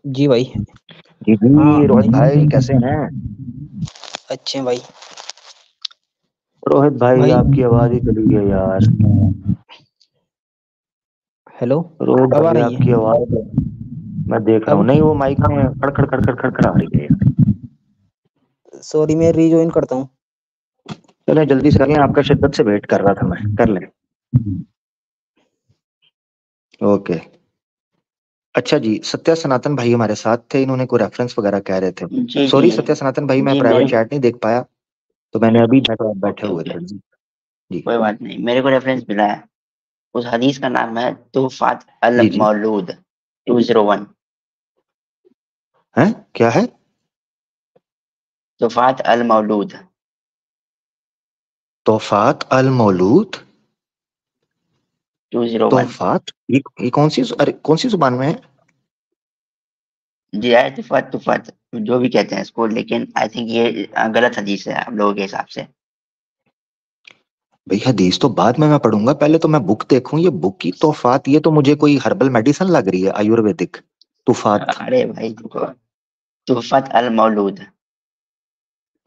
जी भाई। जी जी, रोहित भाई कैसे हैं? अच्छे हैं भाई। रोहित भाई भाई आपकी आवाज ही चली गई यार। हेलो। रोहित अब आ भाई रही आपकी है? आवाज मैं देख रहा हूँ, अब नहीं वो माइक में खड़खड़ खड़खड़ खड़खड़ आ रही है यार। सॉरी, मैं रीजॉइन करता हूँ। चले जल्दी से कर लें, आपका शिद्दत से वेट कर रहा था, मैं कर लें। ओके। अच्छा जी, सत्या सनातन भाई हमारे साथ थे, इन्होंने कोई रेफरेंस वगैरह कह रहे थे। जी जी सॉरी सत्या सनातन भाई, मैं जी। प्राइवेट चैट नहीं देख पाया, तो मैंने अभी बैठे ओके हुए ओके, थे जी। जी कोई बात नहीं, मेरे को रेफरेंस मिला है। उस हदीस का नाम है तुफात अल जी जी। मौलूद 201। हैं? क्या है? तुफात अल मौलूद। तोफात अल मौलूद। 201। तोहफात, ये कौन सी, अरे कौन सी जुबान में है? जी है तुफात तुफात, जो भी कहते हैं इसको, लेकिन आई थिंक ये गलत हदीस है आप लोगों के हिसाब से। भाई हदीस तो बाद में मैं पढ़ूंगा, पहले तो मैं बुक देखूं। ये बुक की तोहफात, ये तो मुझे कोई हर्बल मेडिसिन लग रही है, आयुर्वेदिक। तुफात। अरे भाई देखो, तुफात अल मौलूद।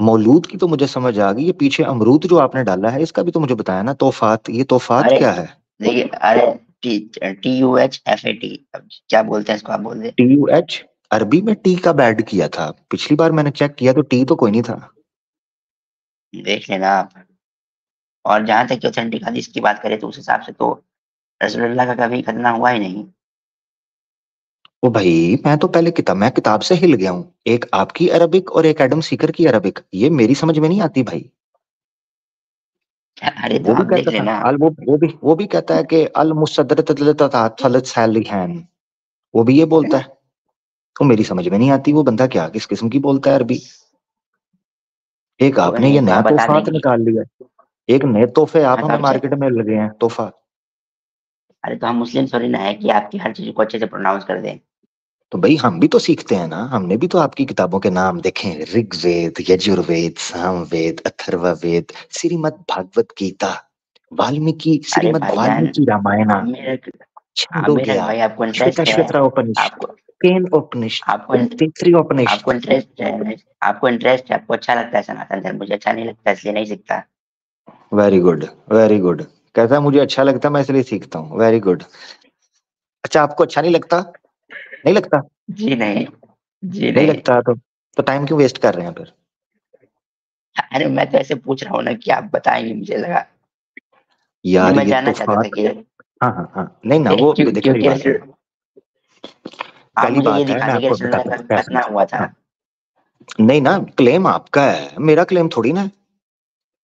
मौलूद की तो मुझे समझ आ गई, ये पीछे अमरूद जो आपने डाला है इसका भी तो मुझे बताया ना। तोहफात, ये तोहफात अरे क्या है? देखिए, अरे TUHFAT, अब क्या बोलते हैं इसको, आप बोल दे। TUH। अरबी में टी का ऐड किया था, पिछली बार मैंने चेक किया तो टी तो कोई नहीं था। देख लेना आप। और जहां तक ऑथेंटिक हदीस की बात करें तो उस हिसाब से तो रसूलुल्लाह का कभी खतना हुआ ही नहीं। ओ भाई, मैं किताब से हिल गया हूँ। एक आपकी अरबिक और एक एडम सीकर की अरबिक, ये मेरी समझ में नहीं आती भाई। अरे तो वो भी आप देख कहता था लेना। अल वो भी कहता है कि अल मुसद्दरत, वो भी ये बोलता है। तो मेरी समझ में नहीं आती वो बंदा क्या किस किस्म की बोलता है अरबी। एक कोई आपने ये नहीं, तो नया आप बता तोहफात देंगे। निकाल लिया। एक नए तोहफे आप हाँ तो हमें आप मार्केट में लगे हैं, तोहफा। अरे तो हम मुस्लिम थोड़ी ना है कि आपकी हर चीज को अच्छे से प्रोनाउंस कर दें। तो भाई हम भी तो सीखते हैं ना, हमने भी तो आपकी किताबों के नाम देखे हैं, ऋग्वेद, यजुर्वेद, सामवेद, अथर्ववेद, श्रीमद् भागवत गीता, वाल्मीकि, अरे श्रीमद् भाईजान, वाल्मीकि रामायणा, छंदो मेरे गया, भाई आपको श्वेता इंटरेस्ट है। श्वेत्राउपनिषद, आपको केन उपनिषद, आपको तैत्तिरीयोपनिषद। आपको इंटरेस्ट है। आपको इंटरेस्ट है, आपको अच्छा लगता है सनातन धर्म, मुझे अच्छा नहीं लगता इसलिए नहीं सीखता। Very good, very good. कहता है मुझे अच्छा लगता है, मैं इसलिए सीखता हूँ, वेरी गुड। अच्छा आपको अच्छा नहीं लगता? नहीं लगता? जी नहीं। जी नहीं नहीं। लगता तो टाइम क्यों वेस्ट कर रहे हैं फिर? अरे मैं तो ऐसे पूछ रहा हूँ ना कि आप बताएंगे, मुझे लगा। नहीं, यार मैं ये जानना तो चाहता था फात। कि हाँ हाँ हाँ, नहीं ना, वो देखिए मेरी क्योंकि बात है। आप पहली मुझे ये बात है, दिखा मैं दें कि आपको रसूलुल्लाह बताता का हूँ क्या खतना समझे। हुआ था। हाँ। नहीं ना, क्लेम आपका है, मेरा क्लेम थोड़ी ना है।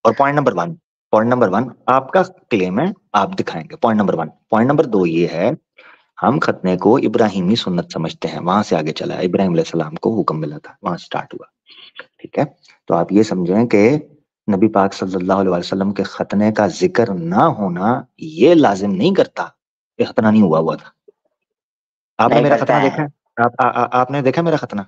और पॉइंट नंबर वन आपका क्लेम है, आप दिखाएंगे। पॉइंट नंबर 2 ये है, हम खतने को इब्राहिमी सुन्नत समझते हैं, वहां से आगे चला है, इब्राहिम अलैहिस्सलाम को हुक्म मिला था, वहां स्टार्ट हुआ। ठीक है। तो आप ये समझें कि नबी पाक सल्लल्लाहु अलैहि वसल्लम के खतने का जिक्र ना होना ये लाजिम नहीं करता कि खतना नहीं हुआ हुआ था। आपने नहीं मेरा करता खतना देखा है। है? आपने देखा मेरा खतना?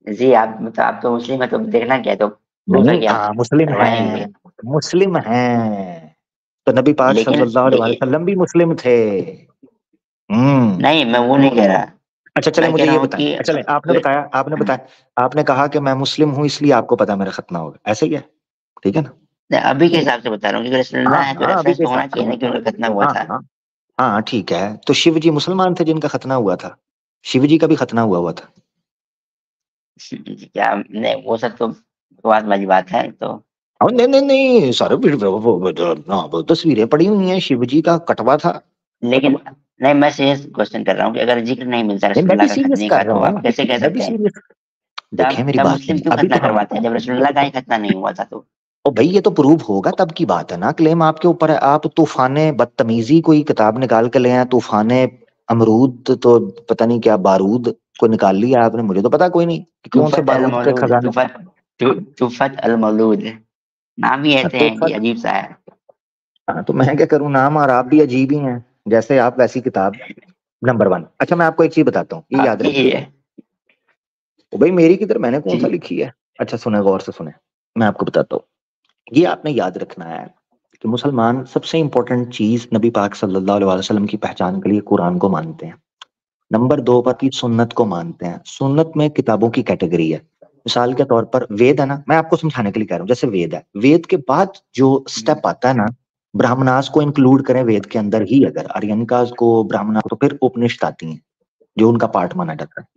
जी, आप मतलब आप तो मुस्लिम है, तो देखना क्या है, तो प्रूफ है नहीं, कि आप मुस्लिम है। करवाएंगे। मुस्लिम है। तो नबी पाक लेकिन सल्लल्लाहु अलैहि लेकिन वसल्लम भी मुस्लिम थे। हम्म। नहीं, मैं वो नहीं कह रहा। अच्छा चले मैं कह मुझे रहा ये हूँ बताएं, कि चले आपने बताया, आपने कहा कि मैं मुस्लिम हूं इसलिए आपको पता मेरा खतना होगा, ऐसे ही है? ठीक है ना? नहीं, अभी के हिसाब से बता रहा हूँ, क्योंकि हाँ रसूलुल्लाह है तो हाँ, अभी रेफरेंस के तो हिसाब होना से। चाहिए ना कि उनका खतना हुआ हाँ था। हाँ। हाँ ठीक है, तो शिव जी मुसलमान थे जिनका खतना हुआ था, शिव जी का भी खतना हुआ हुआ था। क्या नहीं, वो सब तो बकवास वाली बात है तो। नहीं नहीं नहीं सर, वो तस्वीरें पड़ी हुई हैं, शिव जी का कटवा था। लेकिन नहीं, मैं सीरियस क्वेश्चन कर रहा हूँ कि अगर जिक्र नहीं मिलता नहीं मैं भी रसूलुल्लाह का सीरियस खतने कर का, रहा तो हूँ, आप कैसे कह मैं भी सकते हैं? सीरियस। तब देखें मेरी तब बात मुस्लिम सुनिए, क्यों अभी खतना तो हम। करवाते हैं जब रसूलुल्लाह का ही खतना नहीं हुआ था तो? ओ भाई ये तो प्रूव होगा तब की बात है ना, क्लेम आपके ऊपर है। आप तूफाने बदतमीजी कोई किताब निकाल के ले आए, तूफाने अमरूद तो पता नहीं क्या बारूद को निकाल लिया आपने, मुझे तो पता कोई नहीं कि कौन से तुफत अल बारूद के मौलूद, खजाने। तुफत अल मौलूद, नाम ही ऐसे हैं कि तोहफा। अजीब सा है। हाँ तो मैं क्या करूँ, नाम और आप भी अजीब ही हैं, जैसे आप वैसी किताब। नंबर 1। अच्छा मैं आपको एक चीज बताता हूँ, ये याद आपकी ही रखिएगा। है। ओ भाई मेरी किधर, मैंने कौन सा जी। लिखी है? अच्छा सुने, गौर से सुने, मैं आपको बताता हूँ। ये आपने याद रखना है कि मुसलमान सबसे इंपॉर्टेंट चीज नबी पाक सल्लल्लाहु अलैहि वसल्लम की पहचान के लिए कुरान को मानते हैं। नंबर 2 पर की सुन्नत को मानते हैं। सुन्नत में किताबों की कैटेगरी है। मिसाल के तौर पर वेद है ना, मैं आपको समझाने के लिए कह रहा हूँ, जैसे वेद है, वेद के बाद जो स्टेप आता है ना, ब्राह्मणास को इंक्लूड करें वेद के अंदर ही, अगर आर्यनकास को, ब्राह्मणास, तो फिर उपनिषद आती हैं जो उनका पार्ट माना जाता है।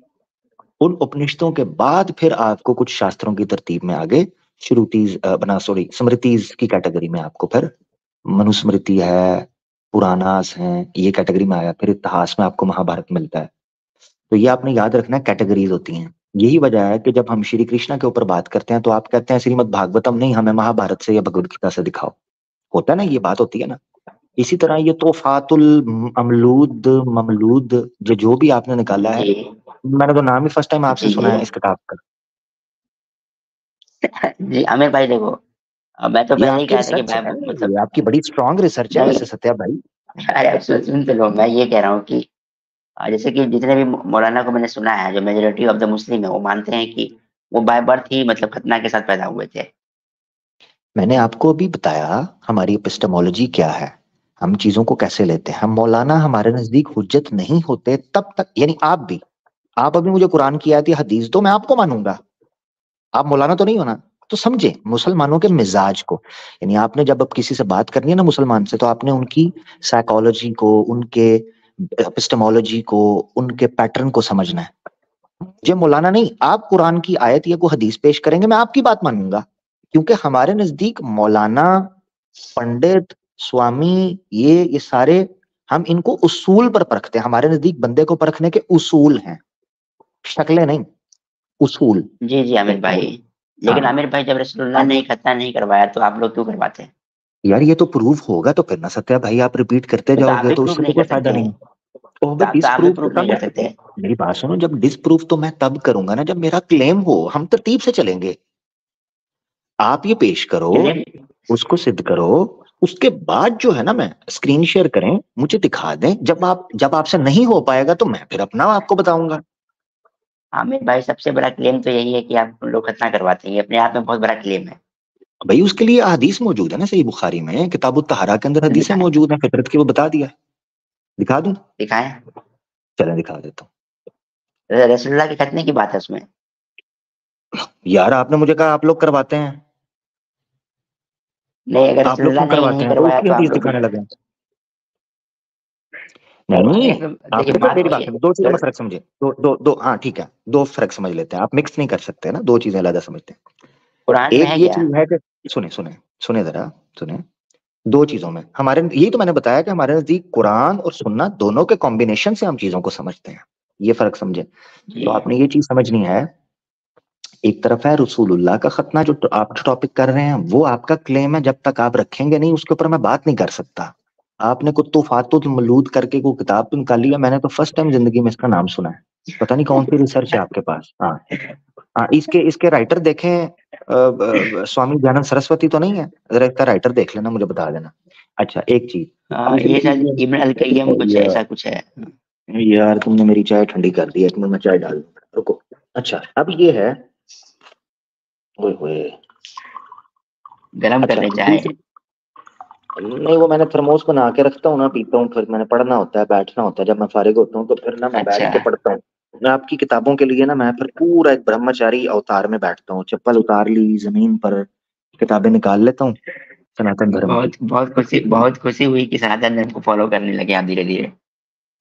उन उपनिषदों के बाद फिर आपको कुछ शास्त्रों की तरतीब में आगे स्मृतिज की कैटेगरी में आपको फिर मनुस्मृति है, पुराणास है, ये कैटेगरी में आया। फिर इतिहास में आपको महाभारत मिलता है। तो ये आपने याद रखना है, कैटेगरीज होती हैं। यही वजह है कि जब हम श्री कृष्ण के ऊपर बात करते हैं तो आप कहते हैं श्रीमद् भागवतम नहीं, हमें महाभारत से या भगवद गीता से दिखाओ। होता है ना, ये बात होती है ना। इसी तरह ये तोहफातुल अमलूद ममलूद जो भी आपने निकाला है, जी मैंने तो नाम ही फर्स्ट टाइम आपसे जी सुना है इस किताब का। जी आमिर भाई देखो, मैं तो ये पहले ही आपकी कहा था कि रिसर्च भाई है, मतलब ये आपकी बड़ी स्ट्रांग रिसर्च है नहीं, वैसे सत्या भाई। अरे आप सुन तो लो, मैं ये कह रहा हूँ कि जैसे कि जितने भी मौलाना को मैंने सुना है, जो मेजोरिटी ऑफ द मुस्लिम है, वो मानते हैं कि वो बाय बर्थ ही मतलब खतना के साथ पैदा हुए थे। मैंने आपको अभी बताया हमारी एपिस्टेमोलॉजी क्या है, हम चीजों को कैसे लेते हैं। हम मौलाना हमारे नजदीक हुज्जत नहीं होते तब तक, यानी आप अभी मुझे कुरान की आयत या हदीस दो, मैं आपको मानूंगा। आप मौलाना तो नहीं हो ना। तो समझे मुसलमानों के मिजाज को, यानी आपने जब अब किसी से बात करनी है ना मुसलमान से, तो आपने उनकी साइकोलॉजी को, उनके एपिस्टेमोलॉजी को, उनके पैटर्न को समझना है। मुझे मौलाना नहीं, आप कुरान की आयत या कोई हदीस पेश करेंगे, मैं आपकी बात मानूंगा। क्योंकि हमारे नजदीक मौलाना, पंडित, स्वामी, ये सारे, हम इनको उसूल पर परखते हैं। हमारे नजदीक बंदे को परखने के उसूल हैं, शक्लें नहीं, उसूल। जी जी आमिर भाई, लेकिन हाँ आमिर भाई जब रसूलुल्लाह ने खतना नहीं करवाया तो आप लोग क्यों करवाते हैं? यार, ये तो प्रूफ होगा तो फिर ना सत्या भाई, आप रिपीट करते तो आप जाओगे भी तो प्रूफ उससे तो नहीं कोई कर फायदा सकते, नहीं। तो भाई तो आप भी डिसप्रूव तो प्रूफ नहीं तब, कर सकते। मेरी बात सुनो, जब डिसप्रूव तो मैं तब करूंगा ना जब मेरा क्लेम हो, हम तरतीब से चलेंगे। आप ये पेश करो, चलिए, उसको सिद्ध करो, उसके बाद जो है ना, मैं स्क्रीन शेयर करें, मुझे दिखा दें। जब आपसे नहीं हो पाएगा तो मैं फिर अपना आपको बताऊंगा। आमिर भाई सबसे बड़ा क्लेम तो यही है कि आप लोग खतना करवाते हैं, ये अपने आप में बहुत बड़ा क्लेम है। भाई उसके लिए हदीस मौजूद है ना, सही बुखारी में किताबुत तहारा के अंदर तो हदीसें दिखाएं, मौजूद हैं, फितरत की, वो बता दिया। दिखा दूं? दिखाएं। चलें दिखा देता रसूलुल्लाह के खतने की बात है उसमें। हूँ। यार आपने मुझे कहा आप लोग करवाते हैं, नहीं, अगर आप लोग रसूलुल्लाह क्यों ने ही करवाते नहीं हैं, तो करवाया उसकी तो आप हदीस लोग भी दिखाने लगे। नहीं, करवाएं। तो देखिए आपने तो बात मेरी वही बात है। समझ, दो चीजों तो में फर्क समझे, दो दो दो, हाँ ठीक है, दो फर्क समझ लेते हैं। आप मिक्स नहीं कर सकते ना, दो चीजें अलग समझते हैं। कुरान में एक है ये क्या? चीज है कि, सुने सुने सुने जरा, सुने। दो चीजों में हमारे, यही तो मैंने बताया कि हमारे नजदीक कुरान और सुन्ना दोनों के कॉम्बिनेशन से हम चीजों को समझते हैं। ये फर्क समझे। जी तो आपने ये चीज समझनी है, एक तरफ है रसूलुल्लाह का खतना, जो आप जो टॉपिक कर रहे हैं वो आपका क्लेम है, जब तक आप रखेंगे नहीं उसके ऊपर मैं बात नहीं कर सकता। आपने कुत्तु फातुल मलूद करके कोई किताब तो निकाली है, मैंने तो फर्स्ट टाइम जिंदगी में इसका नाम सुना है। पता नहीं कौन सी रिसर्च है आपके पास। हाँ हाँ, इसके इसके राइटर देखें, स्वामी दयानंद सरस्वती तो नहीं है? जरा इसका राइटर देख लेना, मुझे बता देना। अच्छा एक चीज, दूसरी ये शायद चीज इब्न अल कय्यम कुछ ऐसा कुछ है। यार तुमने मेरी चाय ठंडी कर दी है, एक मिनट में चाय डाल दूं, रुको। अच्छा अब ये है, ओए होए। गरम अच्छा करने चाहे। दूसरी, नहीं वो मैंने थर्मोस बना के रखता हूँ ना, पीता हूँ, फिर मैंने पढ़ना होता है, बैठना होता है, जब मैं फारिग होता हूँ तो फिर ना मैं बैठ अच्छा के पढ़ता हूँ। मैं आपकी किताबों के लिए ना, मैं फिर पूरा एक ब्रह्मचारी अवतार में बैठता हूँ, चप्पल उतार ली, जमीन पर किताबें निकाल लेता हूँ, सनातन धर्म की। बहुत खुशी हुई कि सनातन धर्म को फॉलो करने लगे आप धीरे धीरे।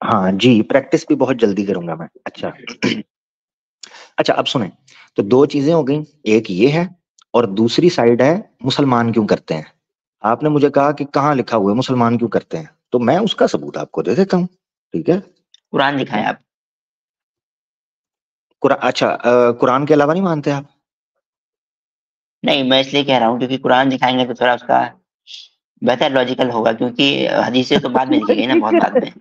हाँ जी, प्रैक्टिस भी बहुत जल्दी करूंगा मैं। अच्छा अच्छा अब सुने, तो दो चीजें हो गई, एक ये है और दूसरी साइड है मुसलमान क्यों करते हैं। आपने मुझे कहा कि कहाँ लिखा हुआ है मुसलमान क्यों करते हैं, तो मैं उसका सबूत आपको दे देता हूँ। ठीक है। कुरान दिखाएं आप। अच्छा कुरान के अलावा नहीं मानते आप? नहीं, मैं इसलिए कह रहा हूँ क्योंकि कुरान दिखाएंगे तो थोड़ा उसका बेहतर लॉजिकल होगा, क्योंकि हदीसें तो बाद में लिखी गई ना, बहुत बाद में।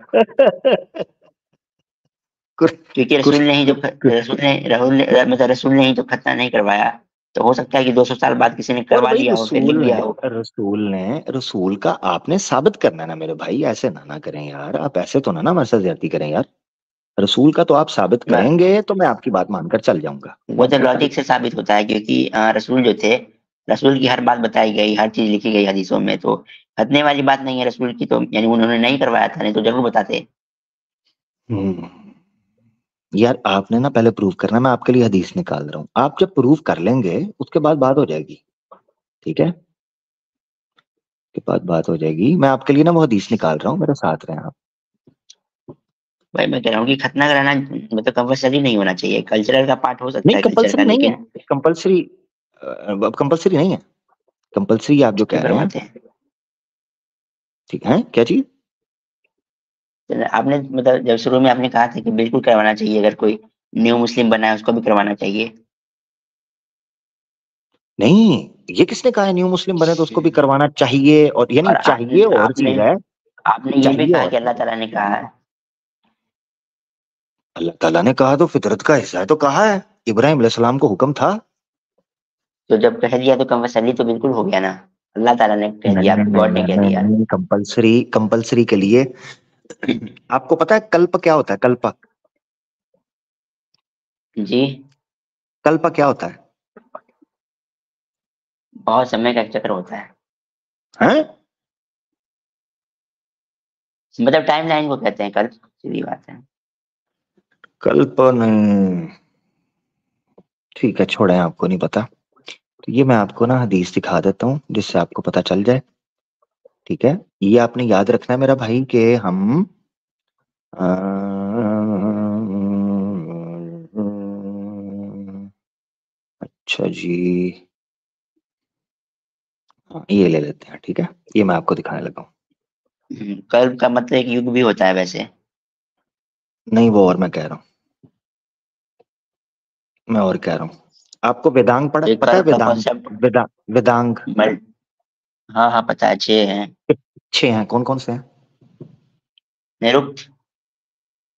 कुर, क्योंकि कुर, कुर, रसूल ने ही तो खतना नहीं करवाया, तो हो सकता है कि 200 साल बाद किसी ने और करवा भाई लिया हो, फिर लिख दिया हो। रसूल का आपने साबित करना है ना मेरे भाई, ऐसे ना करें यार, आप ऐसे तो ना हमारे साथ ज्यादती करें यार। रसूल का तो आप साबित मैं करेंगे तो मैं आपकी बात मानकर चल जाऊंगा। वो तो लॉजिक से साबित होता है, क्योंकि रसूल जो थे, रसूल की हर बात बताई गई, हर चीज लिखी गई हदीसों में, तो खतने वाली बात नहीं है रसूल की, तो यानी उन्होंने नहीं करवाया था, नहीं तो जरूर बताते। हम्म, यार आपने ना पहले प्रूव करना, मैं आपके लिए हदीस निकाल रहा हूँ, आप जब प्रूव कर लेंगे उसके बाद बात हो जाएगी, ठीक है, के बाद बात हो जाएगी। मैं आपके लिए ना वो हदीस निकाल रहा हूँ, मेरे साथ रहें आप। भाई मैं कह रहा हूँ कि खतना कराना मतलब कंपल्सरी नहीं होना चाहिए, कल्चरल का पार्ट हो सकता नहीं है कल्चर का, कंपलसरी नहीं है, लेकिन कंपलसरी कंपलसरी नहीं है, कंपलसरी आप जो क्यों कह रहे हैं, करवाते हैं? ठीक है, क्या चीज? तो आपने मतलब जब शुरू में आपने कहा था कि बिल्कुल करवाना चाहिए, अगर कोई न्यू मुस्लिम बना है उसको भी करवाना चाहिए। नहीं, ये किसने कहा है न्यू मुस्लिम बने तो उसको भी करवाना चाहिए? और यानी और चाहिए और आपने चीज है, आपने ये भी चाहिए कहा और कि अल्लाह चीज है। ताला ने कहा है। अल्लाह ताला ने कहा तो फितरत का हिस्सा है, तो कहा है, इब्राहिम अलैहिस्सलाम को हुक्म था। तो जब कह दिया तो कंपल्सरी तो बिल्कुल हो गया ना, अल्लाह ताला ने कह नहीं दिया, नहीं आपको नहीं गॉड ने नहीं कह नहीं दिया। नहीं, कंपलसरी, कंपलसरी के लिए आपको पता है कल्प क्या होता है? कल्प, जी, कल्प क्या होता है? बहुत समय का एक चक्र होता है, हैं? मतलब टाइम लाइन को कहते हैं कल, सीधी बात है। कल्प नहीं, ठीक है छोड़ें, आपको नहीं पता, तो ये मैं आपको ना हदीस दिखा देता हूँ जिससे आपको पता चल जाए, ठीक है। ये आपने याद रखना है मेरा भाई कि हम अच्छा जी, हाँ, ये ले लेते हैं, ठीक है, ये मैं आपको दिखाने लगा हूँ। कल्प का मतलब एक युग भी होता है वैसे। नहीं वो और मैं कह रहा हूँ, मैं और कह रहा हूँ, आपको वेदांग पढ़ा एक पता है? कल्प का वेदांग, कॉन्सेप्ट, वेदांग हाँ हाँ पता है, 6 हैं। 6 हैं, कौन कौन से हैं? निरुक्त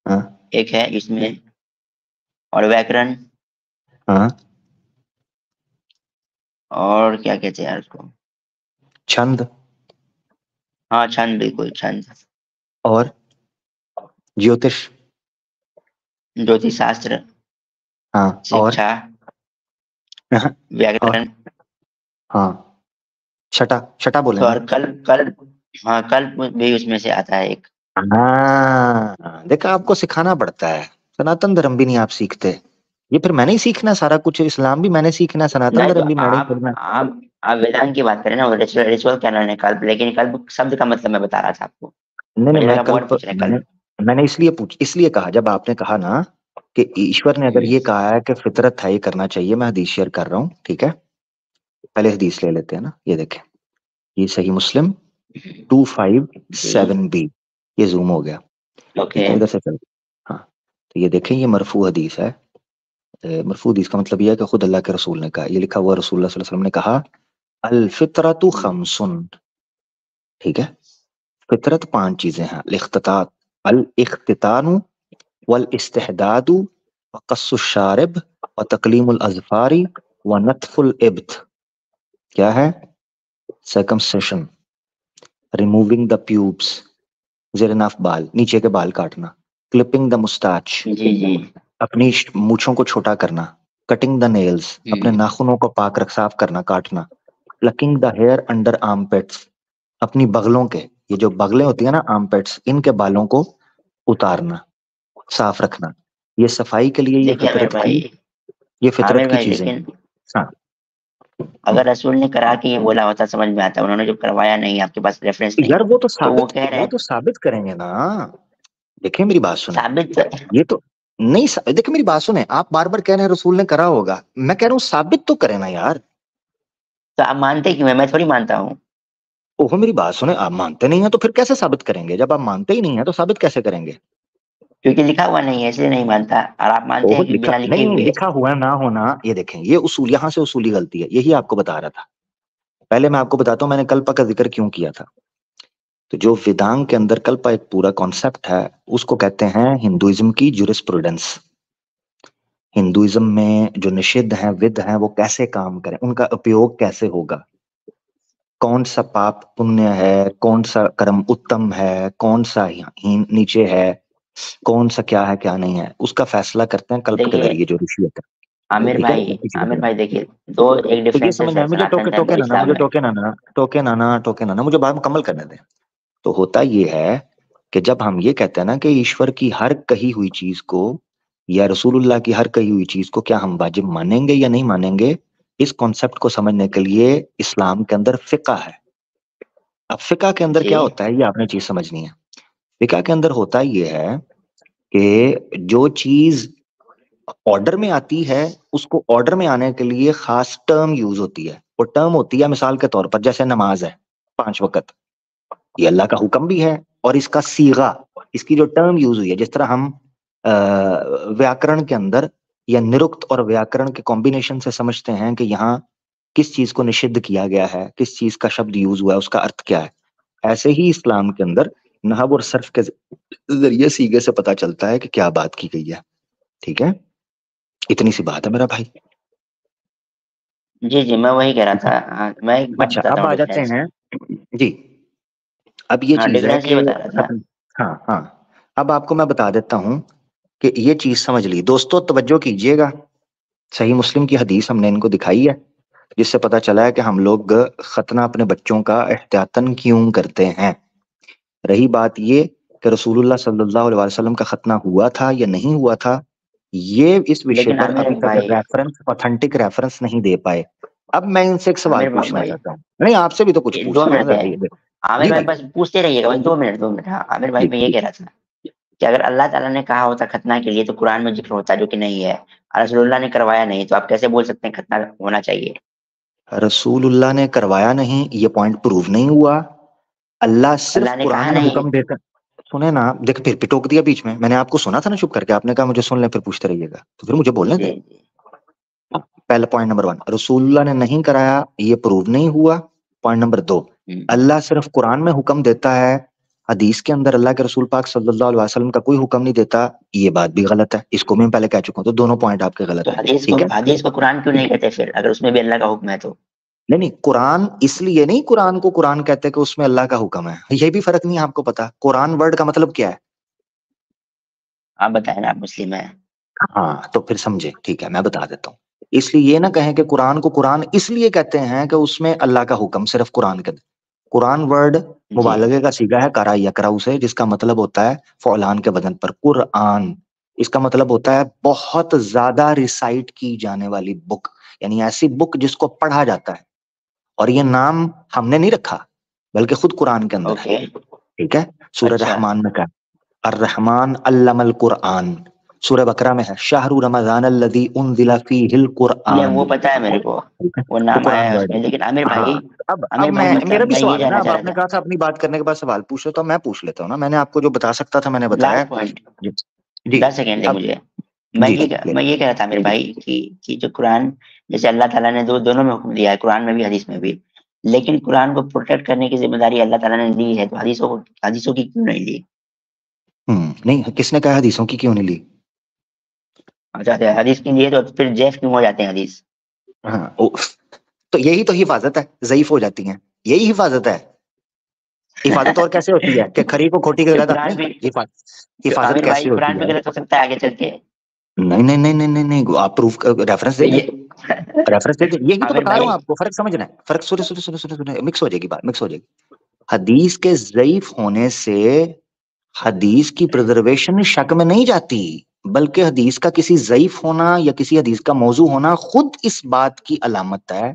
हाँ एक है इसमें, और व्याकरण, हाँ, और क्या कहते हैं यार उसको, छंद, हाँ छंद, बिल्कुल छंद, और ज्योतिष, ज्योतिष शास्त्र, हाँ और शिक्षा, और व्याकरण। हाँ, छठा, छठा बोले तो ना? और कल्प कल्प, हाँ कल्प भी उसमें से आता है एक। हाँ देखा, आपको सिखाना पड़ता है, सनातन धर्म भी नहीं आप सीखते, ये फिर मैंने ही सीखना है सारा कुछ, इस्लाम भी मैंने सीखना है, सनातन नहीं तो धर्म भी मैंने ही आप पढ़ना है। आप आप वेदांत की बात करें ना, वो रिचुअल रिचुअल कैनन है कल्प, लेकिन कल्प शब्द का मतलब मैं बता रहा था आपको। नहीं नहीं, मुझे मैं लगा वर्ड कल्प, पूछ रहे हैं मैंने कल्प। मैंने इसलिए कहा, जब आपने कहा ना कि ईश्वर ने अगर हम्म, ये कहा है कि फितरत है ये करना चाहिए, मैं हदीस शेयर कर रहा हूँ, ठीक है, पहले हदीस ले लेते हैं ना, ये देखें, ये सही मुस्लिम जी, 257B, ये जूम हो गया, ओके, ठीक है, इधर से चल, हाँ, तो ये देखें, ये मरफू हदीस है। मरफू हदीस का मतलब ये है कि खुद अल्लाह के रसूल ने कहा, ये लिखा हुआ रसूलुल्लाह सल्लल्लाहु अलैहि वसल्लम ने कहा, अल फितरतु खमसुन, ठीक है, फितरत 5 चीजें हैं, अल इख्तितानु वल इस्तिहदादु व कस्सु शारिब व तकलीमुल अज़फारी व नतफुल इब्त, क्या है? सर्कमसेशन, रिमूविंग द प्यूब्स, ज़िरनाफ बाल, नीचे के बाल काटना, क्लिपिंग द मुस्टाच, जी जी, अपनी मूछों को छोटा करना, कटिंग द नेल्स, अपने हम्म, नाखूनों को पाक रख साफ करना, काटना, plucking the hair under armpits, अपनी बगलों के, ये जो बगलें होती है ना आर्मपिट्स, इनके बालों को उतारना, साफ रखना, ये सफाई के लिए, देखिए ये फितरत आमिर की भाई, चीजें हैं। लेकिन हाँ, अगर रसूल ने करा के ये बोला होता समझ में आता, उन्होंने जो करवाया नहीं, आपके पास रेफरेंस नहीं, यार तो वो कह रहे वो हैं तो साबित करेंगे ना, देखिए मेरी बात सुने, साबित। ये तो नहीं देखिए मेरी बात सुने, आप बार बार कह रहे हैं रसूल ने करा होगा, मैं कह रहा हूँ साबित तो करें ना यार। तो आप मानते क्यों है? मैं थोड़ी मानता हूँ। ओहो मेरी बात सुने, आप मानते नहीं है तो फिर कैसे साबित करेंगे? जब आप मानते ही नहीं है तो साबित कैसे करेंगे? क्योंकि लिखा हुआ नहीं है इसलिए नहीं मानता, और आप मानते ओहो हैं कि लिखा बिना लिखे नहीं, हुए। लिखा हुआ ना होना, ये देखें, ये उसूल, यहाँ से उसूली गलती है, यही आपको बता रहा था। पहले मैं आपको बताता हूँ मैंने कल्प का जिक्र क्यों किया था। तो जो वेदांग के अंदर कल्प एक पूरा कॉन्सेप्ट है, उसको कहते हैं हिंदुइज्म की जुरिस्प्रूडेंस। हिंदुइज्म में जो निषिद्ध हैं, विध हैं, वो कैसे काम करें, उनका उपयोग कैसे होगा, कौन सा पाप पुण्य है, कौन सा कर्म उत्तम है, कौन सा हीन नीचे है, कौन सा क्या है क्या नहीं है, उसका फैसला करते हैं कल्प के देखिए जरिए जो ऋषि होते हैं, ठीक है, वो कुछ आमिर बताएं। भाई देखिए, दो एक तो ये डिफरेंसेस समझ है आया मुझे, सनातन धर्म और इस्लाम मुझे में। टोके ना ना, मुझे बात मुकम्मल करने दें। तो होता ये है कि जब हम ये कहते हैं ना कि ईश्वर की हर कही हुई चीज को या रसूलुल्लाह की हर कही हुई चीज को क्या हम वाजिब मानेंगे या नहीं मानेंगे, इस कॉन्सेप्ट को समझने के लिए इस्लाम के अंदर फिका है। अब फिका के अंदर क्या जी होता है, ये आपने चीज समझनी है। फिका के अंदर होता ये है कि जो चीज ऑर्डर में आती है, उसको ऑर्डर में आने के लिए खास टर्म यूज होती है। वो टर्म होती है मिसाल के तौर पर जैसे नमाज है 5 वक्त, ये अल्लाह का हुक्म भी है और इसका सीगा, इसकी जो टर्म यूज हुई है, जिस तरह हम व्याकरण के अंदर या निरुक्त और व्याकरण के कॉम्बिनेशन से समझते हैं कि यहाँ किस चीज को निषिद्ध किया गया है, किस चीज का शब्द यूज हुआ है, उसका अर्थ क्या है, ऐसे ही इस्लाम के अंदर नहव और सर्फ के जरिए सीगे से पता चलता है कि क्या बात की गई है। ठीक है, इतनी सी बात है मेरा भाई। जी जी, मैं वही कह रहा था। हाँ, मैं एक बात अच्छा, बताता अब हूँ आ जाते डिफरेंस। हैं जी। अब ये हाँ, चीज है डिफरेंस कि ये बता रहा था। हाँ हाँ, अब आपको मैं बता देता हूँ कि ये चीज समझ ली दोस्तों, तवज्जो कीजिएगा। सही मुस्लिम की हदीस हमने इनको दिखाई है, जिससे पता चला है कि हम लोग खतना अपने बच्चों का एहतियातन क्यों करते हैं। रही बात ये कि रसूलुल्लाह सल्लल्लाहु अलैहि वसल्लम का खतना हुआ था या नहीं हुआ था, ये इस विषय लेकिन पर आमिर अभी तक भाई, रेफरेंस, ऑथेंटिक रेफरेंस नहीं दे पाए। अब मैं इनसे एक सवाल आमिर पूछना भाई, चाहता हूँ, नहीं आपसे भी तो कुछ दो पूछता हूँ ना मिनट जरा, है। ये देखो। आमिर जी भाई भाई, बस पूछते रहिएगा, बस 2 मिनट 2 मिनट। हाँ आमिर भाई, जी मैं ये जी। कह रहा था कि अगर अल्लाह ताला ने कहा होता खतना के लिए तो कुरान में जिक्र होता, जो कि नहीं है, और रसूलुल्लाह ने करवाया नहीं, तो आप कैसे बोल सकते हैं खतना होना चाहिए? रसूलुल्लाह ने करवाया नहीं, ये पॉइंट प्रूव नहीं हुआ। अल्लाह सिर्फ अल्लाह ने कुरान कहा में नहीं। हुक्म देता। सुने ना, देख फिर टोक दिया बीच में, मैंने आपको सुना था ना चुप करके, आपने कहा मुझे सुन ले फिर पूछते रहिएगा, तो फिर मुझे बोलने जी दे। जी। पहला पॉइंट नंबर 1, रसूलुल्लाह ने नहीं कराया, ये प्रूव नहीं हुआ। पॉइंट नंबर 2, हम्म, अल्लाह सिर्फ कुरान में हुक्म देता है, हदीस के अंदर अल्लाह के रसूल पाक सल्लल्लाहु अलैहि वसल्लम का कोई हुक्म नहीं देता, ये बात भी गलत है। इसको मैं पहले कह चुका हूं, तो दोनों पॉइंट आपके तो गलत है। ठीक है, हदीस को कुरान क्यों नहीं कहते फिर, अगर उसमें भी अल्लाह का हुक्म है तो? नहीं नहीं, कुरान इसलिए नहीं कुरान को कुरान कहते कि उसमें अल्लाह का हुक्म है, ये भी फर्क नहीं है आपको पता। कुरान वर्ड का मतलब क्या है? आप बताए ना, आप मुस्लिम है। हाँ तो फिर समझे, ठीक है मैं बता देता हूँ। इसलिए ये ना कहें कि कुरान को कुरान इसलिए कहते हैं कि उसमें अल्लाह का हुक्म सिर्फ कुरान के। कुरान वर्ड जी मुबालगे का सीगा है, करा यकराउ से, जिसका मतलब होता है फौलान के वजन पर। कुरान इसका मतलब होता है बहुत ज्यादा रिसाइट की जाने वाली बुक, यानी ऐसी बुक जिसको पढ़ा जाता है। और ये नाम हमने नहीं रखा, बल्कि खुद कुरान के अंदर है। ओके। ठीक है, सूरह अच्छा, रहमान में कहा, अर्रहमान अल्लमल कुरआन। सूरह बकरा में है, शाहरु रमजान अल्लज़ी उनज़िला फ़ीहिल नहीं कुरआन। वो पता है मेरे को, ठीक है, वो तो नाम आया कुरान है वर्ड उसमें। लेकिन आमिर है। हाँ, भाई, अब मैं, मेरा मतलब भी मैं ये सवाल है ना, जानना अब चाह रहा आपने था, कहा था अपनी बात करने के बाद सवाल पूछ लो, तो मैं पूछ लेता हूँ ना, मैंने आपको जो बता सकता था मैंने बताया। लास्ट पॉइंट, जी जी। 10 सेकेंड दे अब मुझे। जी जी ले मैं लो। ये कह रहा था मेरे भाई कि जो कुरान, जैसे अल्लाह ताला ने दोनों में हुक्म दिया है, कुरान में भी हदीस में भी, लेकिन कुरान को प्रोटेक्ट करने की जिम्मेदारी अल्लाह ताला ने ली है, तो हदीसों की क्यों नहीं ली? नहीं, किसने कहा हदीसों की क्यों नहीं ली? अच्छा अच्छा, हदीस की लिए तो फिर जैफ क्यों हो जाते हैं हदीस? हाँ तो यही तो हिफाजत है, ज़ईफ हो जाती हैं, यही हिफाजत है। हिफाजत और कैसे होती है कि खरी को खोटी के तो गलत कुरान नहीं, भी, हिफाजत, तो हिफाजत आमिर भाई कैसे कुरान होती भी है? गलत हो सकता है आगे चल के। नहीं नहीं नहीं नहीं नहीं नहीं, आप प्रूफ रेफरेंस तो दे दें, ये रेफरेंस दे दें, यही तो आमिर बता रहा भाई, हूँ आपको, फर्क समझना है, फर्क सुने सुने सुने सुने सुने, मिक्स हो जाएगी बात, मिक्स हो जाएगी। हदीस के ज़ईफ होने से हदीस की प्रिजर्वेशन शक में नहीं जाती, बल्कि हदीस का किसी ज़ईफ होना या किसी हदीस का मौजू होना खुद इस बात की अलामत है,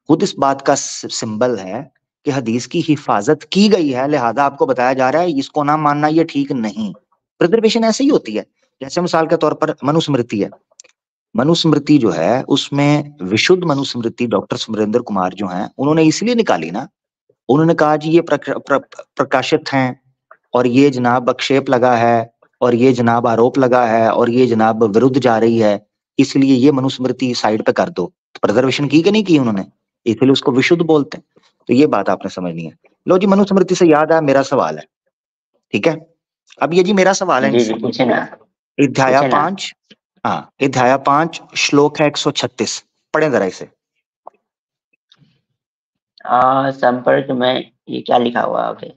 खुद इस बात का सिंबल है कि हदीस की हिफाजत की गई है, लिहाजा आपको बताया जा रहा है इसको ना मानना ये ठीक नहीं। प्रिजर्वेशन ऐसे ही होती है, जैसे मिसाल के तौर पर मनुस्मृति है। मनुस्मृति जो है उसमें विशुद्ध मनुस्मृति डॉक्टर सुरेंद्र कुमार जो हैं उन्होंने इसलिए निकाली ना, उन्होंने कहा जी ये प्रकाशित हैं, और ये जनाब आक्षेप लगा है, और ये जनाब आरोप लगा है, और ये जनाब विरुद्ध जा रही है, इसलिए ये मनुस्मृति साइड पे कर दो। प्रिजर्वेशन की कि नहीं की उन्होंने, इसलिए उसको विशुद्ध बोलते हैं। तो ये बात आपने समझनी है। लो जी, मनुस्मृति से याद है मेरा सवाल है, ठीक है। अब ये जी मेरा सवाल है जी इनसे, जी पूछे ना, अध्याय पूछे ना। 5, हाँ अध्याय 5 श्लोक है 136, पढ़े जरा इसे। संपर्क में ये क्या लिखा हुआ है? ओके।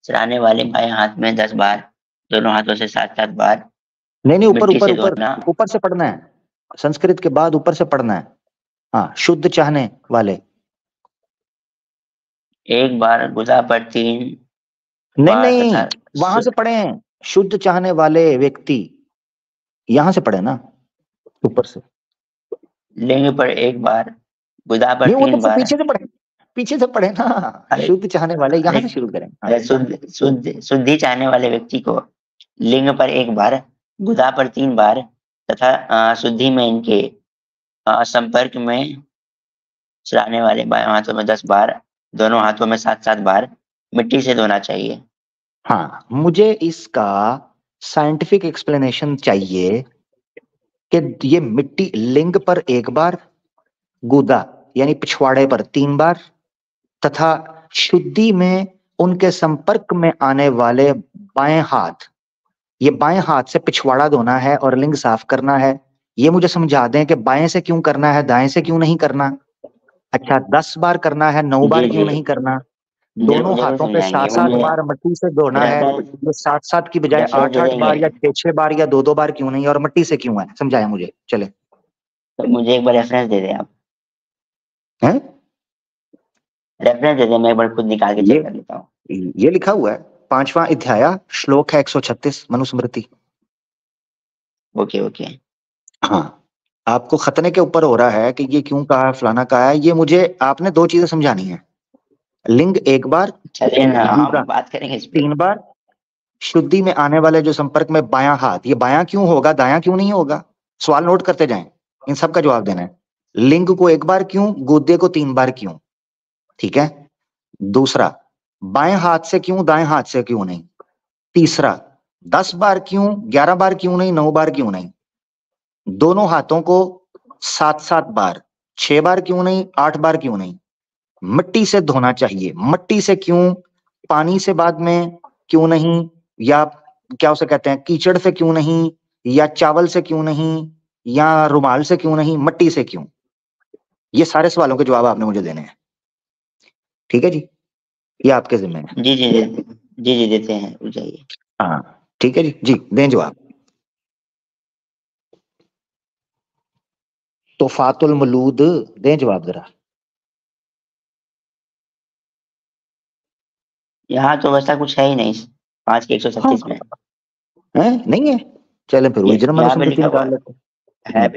चलाने वाले बाएं हाथ में 10 बार, दोनों हाथों से 7 7 बार नहीं नहीं, ऊपर मिट्टी ऊपर से ऊपर, धोना। ऊपर से पढ़ना है, संस्कृत के बाद ऊपर से पढ़ना है। हाँ, शुद्ध चाहने वाले। एक बार गुदा पर 3 नहीं बार नहीं, तथा वहां से पढ़े, शुद्ध चाहने वाले व्यक्ति, यहां से पढ़े ना, ऊपर से। लिंग पर एक बार, गुदा पर नहीं, वो 3 तो बार। पीछे से पढ़े ना। अरे शुद्ध चाहने वाले, यहाँ अरे से शुरू करें। हाँ। अरे शुद्धि चाहने वाले व्यक्ति को लिंग पर 1 बार, गुदा पर 3 बार तथा शुद्धि में इनके संपर्क में चलाने वाले बाएं हाथों में 10 बार, दोनों हाथों में 7-7 बार मिट्टी से धोना चाहिए। हाँ, मुझे इसका साइंटिफिक एक्सप्लेनेशन चाहिए कि ये मिट्टी लिंग पर 1 बार, गुदा यानी पिछवाड़े पर 3 बार तथा शुद्धि में उनके संपर्क में आने वाले बाएं हाथ, ये बाएं हाथ से पिछवाड़ा धोना है और लिंग साफ करना है। ये मुझे समझा दें कि बाएं से क्यों करना है, दाएं से क्यों नहीं करना। अच्छा, 10 बार करना है, 9 बार जी, क्यों जी। नहीं करना। ज़रूर, दोनों ज़रूर हाथों पे समझाएँगे। 7-7 मुझे बार मिट्टी से धोना है। रेफरेंस ये 7-7 की बजाय रेफरेंस दे 8-8 देंगे। बार या 6-6 बार या 2-2 बार क्यों नहीं, और मिट्टी से क्यों है, समझाया मुझे। चले। तो मुझे एक बार रेफरेंस दे दें आप। हैं? रेफरेंस दे दें, मैं एक बार खुद निकाल के ये चेक कर लेता हूँ। ये लिखा हुआ है 5वां अध्याय, श्लोक है 136, मनुस्मृति। Okay, okay. हाँ, आपको खतने के ऊपर हो रहा है कि ये क्यों कहा है, फलाना कहा है। ये मुझे आपने 2 चीजें समझानी है। लिंग 1 बार, चलिए ना, गुदा हम बात करेंगे इस पे। 3 बार, शुद्धि में आने वाले जो संपर्क में बायां हाथ, ये बायां क्यों होगा, दायां क्यों नहीं होगा। सवाल नोट करते जाएं, इन सब का जवाब देना है। लिंग को 1 बार क्यों, गुदे को 3 बार क्यों। ठीक है। दूसरा, बाएं हाथ से क्यों, दाएं हाथ से क्यों नहीं। तीसरा, 10 बार क्यों, 11 बार क्यों नहीं, 9 बार क्यों नहीं। दोनों हाथों को 7-7 बार, 6 बार क्यों नहीं, 8 बार क्यों नहीं। मिट्टी से धोना चाहिए, मिट्टी से क्यों, पानी से बाद में क्यों नहीं, या क्या उसे कहते हैं, कीचड़ से क्यों नहीं, या चावल से क्यों नहीं, या रुमाल से क्यों नहीं, मिट्टी से क्यों। ये सारे सवालों के जवाब आपने मुझे देने हैं। ठीक है जी, ये आपके जिम्मे है। जी, जी, जी, जी, देते हैं, रुक जाइए। हाँ, ठीक है जी, जी दें जवाब। तो फातुल मलूद, दें जवाब जरा। यहाँ तो वैसा कुछ है ही नहीं 5 के 136 में। है नहीं है, चले फिर ओरिजिनल यहाँ पे मनुस्मृति लिखा हुआ निकाल है, लेते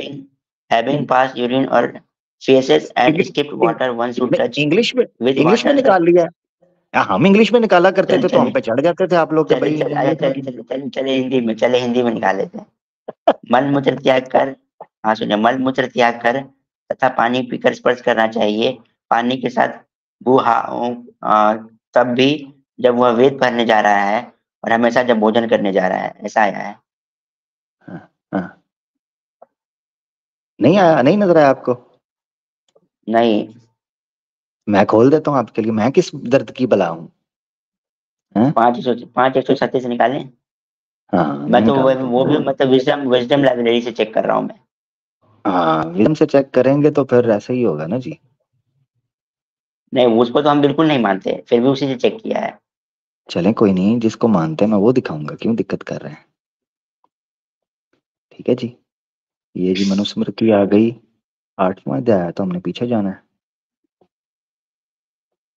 हैं। हैविंग पास यूरिन और faeces and skipped water once you touch English में, विद इंग्लिश में वाटर द। निकाल लिया है। हम इंग्लिश में निकाला करते चल थे तो हम चले पे चढ़ जाते थे आप लोग के चले भाई चले इंग्लिश में। चले हिंदी में निकाल लेते हैं। मल मूत्र त्याग कर, हाँ सुनिए, मल मूत्र त्याग कर तथा पानी पीकर स्पर्श करना चाहिए पानी के साथ तब भी जब वह वेद पढ़ने जा रहा है और हमेशा जब भोजन करने जा रहा है, ऐसा आया है। हाँ, हाँ। नहीं आया, नहीं नजर आया आपको। नहीं, मैं खोल देता हूँ आपके लिए, मैं किस दर्द की बला हूँ। 5 136 निकालें। हाँ, मैं तो निकालता वो भी हूँ। मतलब विजडम लाइब्रेरी से चेक कर रहा हूँ मैं। हाँ, विजडम से चेक करेंगे तो फिर ऐसा ही होगा ना जी। नहीं, उसको तो हम बिल्कुल नहीं मानते, फिर भी उसी से चेक किया है। चलें कोई नहीं, जिसको मानते हैं मैं वो दिखाऊंगा, क्यों दिक्कत कर रहे हैं। ठीक है जी, ये जी मनुस्मृति आ गई। 8वां अध्याय तो हमने पीछे जाना है।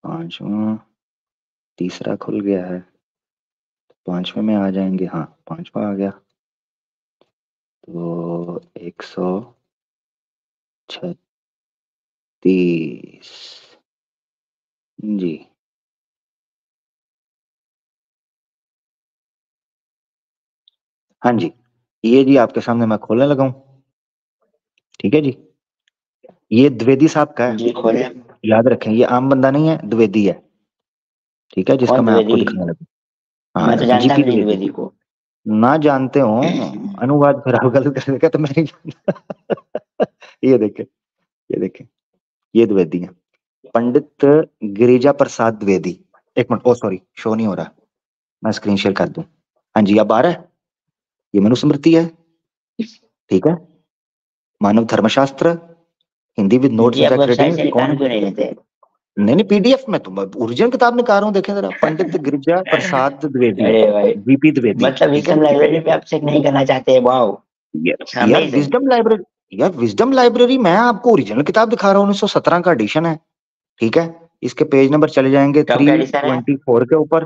5वां, तीसरा खुल गया है, 5वें में आ जाएंगे। हाँ, 5वां आ गया तो 136 जी। हाँ जी, ये जी आपके सामने मैं खोलने लगा हूँ। ठीक है जी, ये द्विवेदी साहब का है, जी खोले। याद रखें, ये आम बंदा नहीं है, द्विवेदी है। ठीक है, जिसका कौन मैं आपको द्विवेदी? दिखाने लगा। मैं तो हाँ, जानता जीपी भी नहीं द्विवेदी। द्विवेदी को। ना जानते हो, अनुवाद फिर आप गलत कर देगा तो मैं नहीं जानता। ये देखे, ये देखे, ये द्विवेदी है, पंडित गिरिजा प्रसाद द्विवेदी। एक मिनट, ओ सॉरी, शो नहीं हो रहा, मैं स्क्रीन शेयर कर दूं। हाँ जी, अब आ रहा है। ये मनुस्मृति है। ठीक है, मानव धर्मशास्त्र, हिंदी विद नोट्स जी, एंड आप चेक वेबसाइट रीडिंग। से कौन निकाल है? क्यों नहीं लेते? नहीं नहीं, पीडीएफ में तो ओरिजिनल किताब निकाल रहा हूँ, देखें जरा, पंडित गिरिजा प्रसाद द्विवेदी, अरे भाई, जीपी द्विवेदी। मतलब ठीक है विजडम लाइब्रेरी पे आप चेक नहीं करना चाहते? वाओ, यार, अमेजिंग। विजडम लाइब्रेरी, यार विजडम लाइब्रेरी, मैं आपको ओरिजिनल किताब दिखा रहा हूँ, 1917 का एडिशन है। ठीक है, इसके पेज नंबर चले जाएंगे कब का एडिशन है? 324 के ऊपर।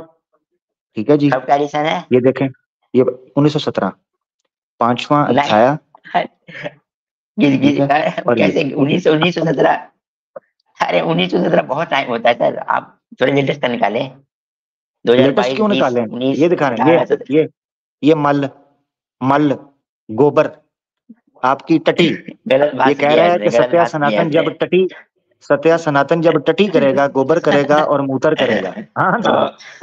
ठीक है जी, कब का एडिशन है? ये देखें, ये 1917। 5वां नहीं। अध्याय, ठीक है। और ये कैसे 1917? अरे 1917 बहुत टाइम होता है सर, आप थोड़े लेटेस्ट का निकाले। लेटेस्ट 2022, क्यों 20, निकालें? 19, ये दिखा रहे हैं, 18, 17। ये मल मल गोबर आपकी टटी। गलत ये भाषा कह किया रहा है इसने, कि गलत भाषा किया इसने। सत्या सनातन जब टटी करेगा, गोबर करेगा और मूत्र करेगा, हाँ ना,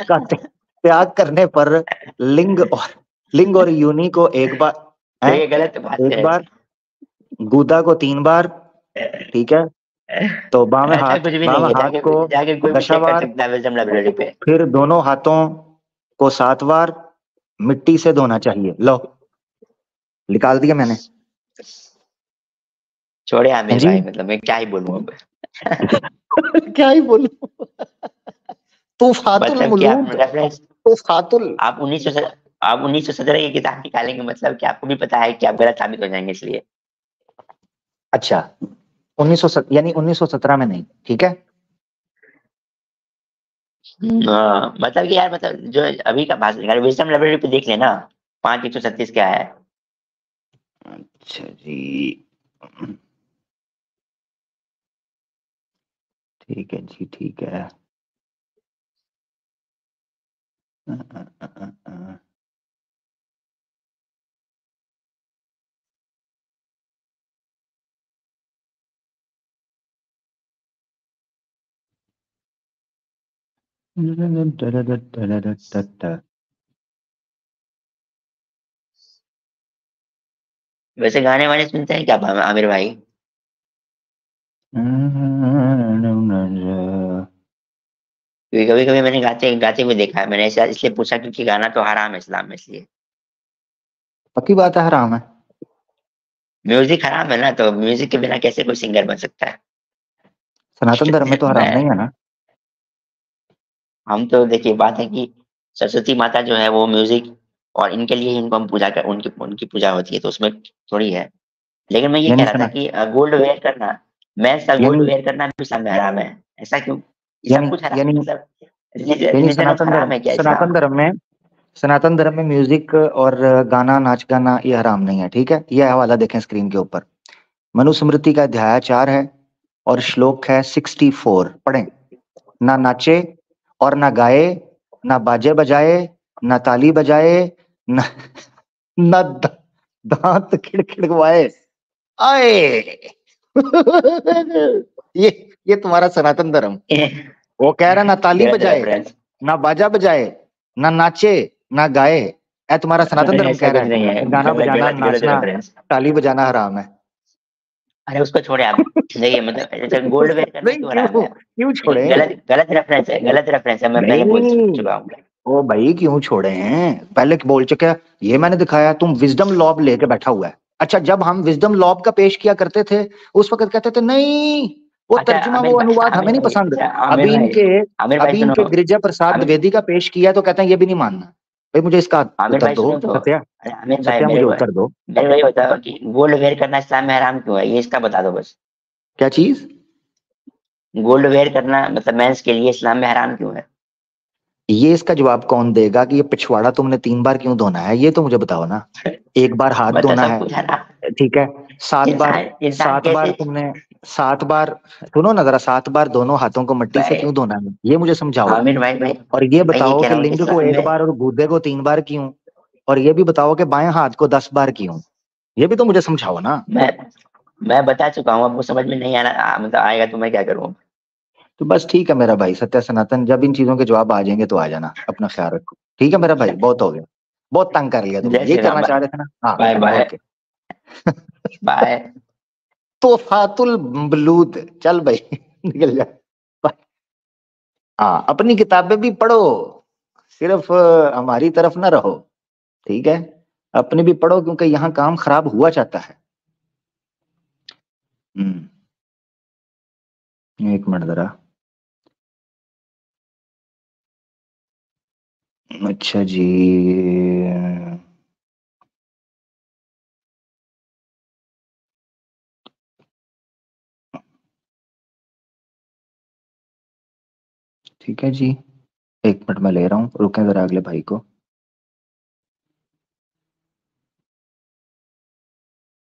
का त्याग करने पर लिंग और योनि को एक बार तो ये गलत बात एक है। बार, गुदा को 3 बार, ठीक है। तो ऐसा कुछ भी नहीं है, हाथ को जाके कोई भी 10 चेक कर बार, सकता है विजडम लाइब्रेरी पे। फिर दोनों हाथों को 7 बार मिट्टी से धोना चाहिए। लो, निकाल दिया मैंने। छोड़े आमिर जी भाई, मतलब मैं क्या ही बोलूं अब। क्या ही बोलूं। तूफातुल मतलब कि आप मुलूद, रेफरेंस, तूफातुल। आप 1917 की किताब निकालेंगे, मतलब कि आपको भी पता है कि आप गलत साबित हो जाएंगे इसलिए। अच्छा, 1917 यानी 1917 में नहीं, ठीक है। मतलब कि यार, मतलब जो अभी का भाषण निकाले विजडम लाइब्रेरी पे देख लेना, 5 136 क्या है। अच्छा जी, ठीक है जी, ठीक है। वैसे गाने वाने सुनते हैं क्या आमिर भाई? क्योंकि कभी कभी मैंने गाते गाते हुए देखा है, मैंने ऐसा इसलिए पूछा क्योंकि गाना तो हराम है इस्लाम में, इसलिए। पक्की बात है, हराम है। म्यूजिक हराम है ना, तो म्यूजिक के बिना कैसे कोई सिंगर बन सकता है? सनातन धर्म में तो हराम नहीं मैं है ना। हम तो देखिए, बात है कि सरस्वती माता जो है वो म्यूजिक, और इनके लिए ही इनको हम पूजा कर, उनकी उनकी पूजा होती है, तो उसमें थोड़ी है। लेकिन मैं ये कह यानी रहा था कि गोल्ड वेयर करना, मेंस का गोल्ड यानी वेयर करना भी इस्लाम में हराम है। ऐसा क्यों? ये सब यानी कुछ हराम, यानी मतलब यानी रिलीजन ऑफ हराम है क्या इस्लाम? सनातन धर्म में म्यूजिक और गाना, नाच गाना, ये हराम नहीं है, ठीक है। ये हवाला देखें स्क्रीन के ऊपर। मनुस्मृति का अध्याय 4 है और श्लोक है 64, पढ़ें। ना नाचे और ना गाए, ना बाजे बजाए, ना ताली बजाए, ना ना दांत खिड़खिड़वाए। आए ये ये तुम्हारा सनातन धर्म। वो कह रहा ना ताली गलत बजाए, रेफरेंस। ना बाजा बजाए, ना नाचे, ना गाए। ऐ तुम्हारा सनातन धर्म ऐसा कह रहा कुछ है नहीं है, कि गाना गलत बजाना, गलत गलत नाचना, रेफरेंस। ताली बजाना हराम है। अरे उसको छोड़े आप। देखिए मतलब गोल्ड वेयर करना नहीं, क्यों हराम क्यों है? क्यों ये छोड़े? गलत गलत रेफरेंस है, गलत रेफरेंस है, मैं पहले बोल नहीं, चुका हूँ। ओ भाई क्यों छोड़े हैं? पहले बोल चुके हैं, ये मैंने दिखाया। तुम विजडम लॉब लेके बैठा हुआ है। अच्छा, जब हम विजडम लॉब का पेश किया करते थे, उस वक्त कहते थे नहीं, वो अच्छा तर्जुमा, वो अनुवाद हमें आमिर नहीं भाई, पसंद। अच्छा आमिर भाई, आमिर भाई अभी सुनो। इनके गिरिजा प्रसाद आमिर द्विवेदी का पेश किया तो कहते हैं ये भी नहीं मानना। भाई मुझे इसका आमिर उत्तर भाई दो सुनो तो। सत्या। अरे आमिर भाई, सत्या मुझे उत्तर दो। मेरे भाई बताओ कि गोल्ड वेयर करना इस्लाम में हराम क्यों है, ये इसका बता दो बस। क्या चीज? गोल्ड वेयर करना मतलब मेंस के लिए इस्लाम में हराम क्यों है? ये इसका जवाब कौन देगा कि ये पिछवाड़ा तुमने 3 बार क्यों धोना है? ये तो मुझे बताओ ना। एक बार हाथ मतलब धोना सब है, कुछ हराम। ठीक है। 7 बार, इंसान 7 बार कैसे? तुमने 7 बार, सुनो ना जरा, 7 बार दोनों हाथों को मिट्टी से भाई क्यों धोना है, ये मुझे समझाओ। आमिर भाई भाई और ये भाई ये बताओ कह कि रहा हूँ कि लिंग को इस्लाम 1 में, बार और गूदे को 3 बार क्यों? और ये भी बताओ कि बाएं हाथ को 10 बार क्यों? ये भी तो मुझे समझाओ ना। मैं मैं बता चुका हूँ, आपको समझ में नहीं आना मतलब आएगा तो मैं क्या करूँ? तो बस ठीक है मेरा भाई सत्या सनातन, जब इन चीजों के जवाब आ जाएंगे तो आ जाना। अपना ख्याल रखो, ठीक है मेरा भाई, बहुत हो गया। बहुत तंग कर लिया तुमने, जय ये श्री राम करना चाह भाई। रहे थे ना, हाँ। Bye bye. ओके। बाय। तो फातुल बलूद, चल भाई निकल जा। हाँ, अपनी किताबें भी पढ़ो, सिर्फ हमारी तरफ ना रहो, ठीक है। अपनी भी पढ़ो क्योंकि यहाँ काम खराब हुआ चाहता है। एक मिनट जरा। अच्छा जी, ठीक है जी, 1 मिनट में ले रहा हूँ, रुकें जरा अगले भाई को।